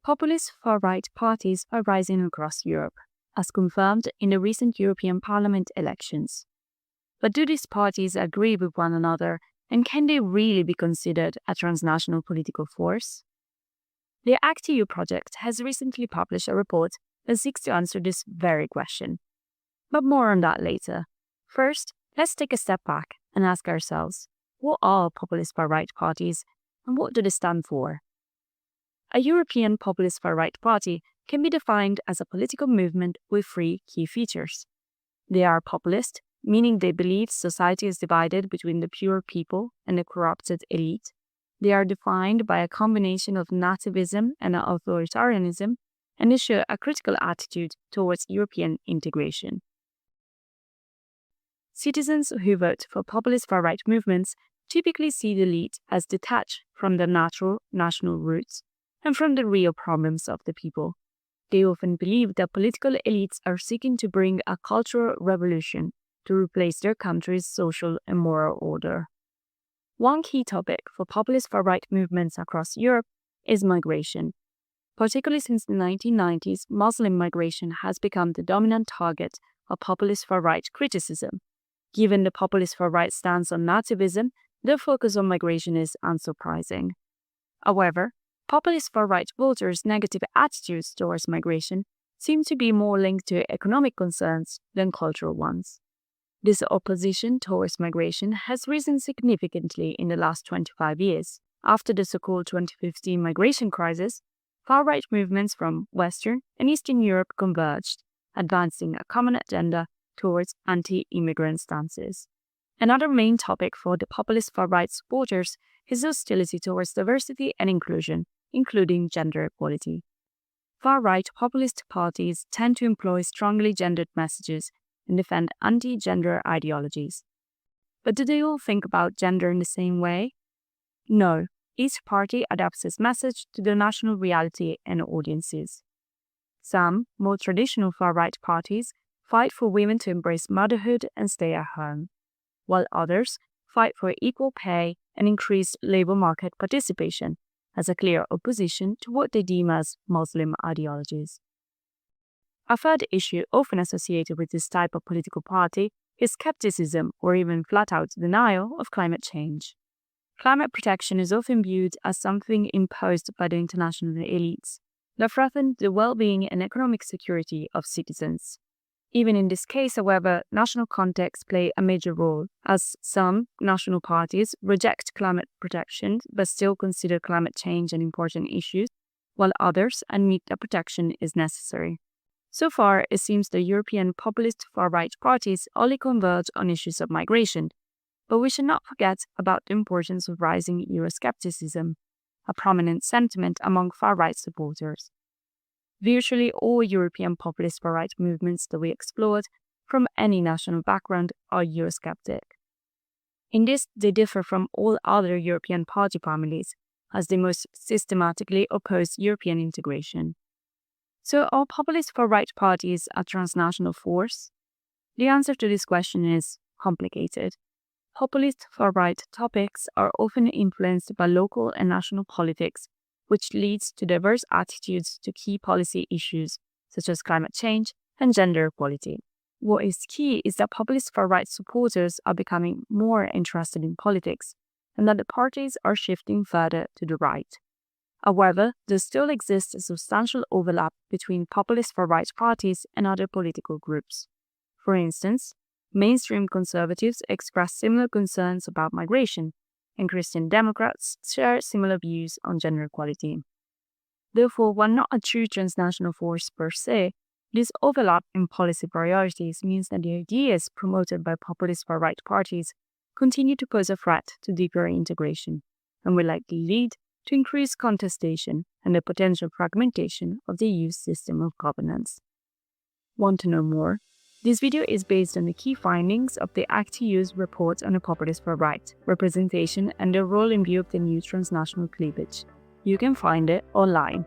Populist far-right parties are rising across Europe, as confirmed in the recent European Parliament elections. But do these parties agree with one another, and can they really be considered a transnational political force? The ActEU project has recently published a report that seeks to answer this very question. But more on that later. First, let's take a step back and ask ourselves, what are populist far-right parties, and what do they stand for? A European populist far-right party can be defined as a political movement with three key features. They are populist, meaning they believe society is divided between the pure people and the corrupted elite. They are defined by a combination of nativism and authoritarianism, and they show a critical attitude towards European integration. Citizens who vote for populist far-right movements typically see the elite as detached from their natural national roots and from the real problems of the people. They often believe that political elites are seeking to bring a cultural revolution to replace their country's social and moral order. One key topic for populist far-right movements across Europe is migration. Particularly since the 1990s, Muslim migration has become the dominant target of populist far-right criticism. Given the populist far-right stance on nativism, their focus on migration is unsurprising. However, populist far-right voters' negative attitudes towards migration seem to be more linked to economic concerns than cultural ones. This opposition towards migration has risen significantly in the last 25 years. After the so-called 2015 migration crisis, far-right movements from Western and Eastern Europe converged, advancing a common agenda towards anti-immigrant stances. Another main topic for the populist far-right supporters is hostility towards diversity and inclusion, including gender equality. Far-right populist parties tend to employ strongly gendered messages and defend anti-gender ideologies. But do they all think about gender in the same way? No, each party adapts its message to their national reality and audiences. Some, more traditional far-right parties, fight for women to embrace motherhood and stay at home, while others fight for equal pay and increased labor market participation as a clear opposition to what they deem as Muslim ideologies. A third issue often associated with this type of political party is skepticism or even flat-out denial of climate change. Climate protection is often viewed as something imposed by the international elites that threaten the well-being and economic security of citizens. Even in this case, however, national context play a major role, as some national parties reject climate protection but still consider climate change an important issue, while others admit that protection is necessary. So far, it seems the European populist far-right parties only converge on issues of migration, but we should not forget about the importance of rising Euroscepticism, a prominent sentiment among far-right supporters. Virtually all European populist far-right movements that we explored, from any national background, are Eurosceptic. In this, they differ from all other European party families, as they most systematically oppose European integration. So are populist far-right parties a transnational force? The answer to this question is complicated. Populist far-right topics are often influenced by local and national politics, which leads to diverse attitudes to key policy issues such as climate change and gender equality. What is key is that populist far-right supporters are becoming more interested in politics, and that the parties are shifting further to the right. However, there still exists a substantial overlap between populist far-right parties and other political groups. For instance, mainstream conservatives express similar concerns about migration, and Christian Democrats share similar views on gender equality. Therefore, while not a true transnational force per se, this overlap in policy priorities means that the ideas promoted by populist far-right parties continue to pose a threat to deeper integration, and will likely lead to increased contestation and the potential fragmentation of the EU system of governance. Want to know more? This video is based on the key findings of the ActEU's report on the populist far-right representation and their role in view of the new transnational cleavage. You can find it online.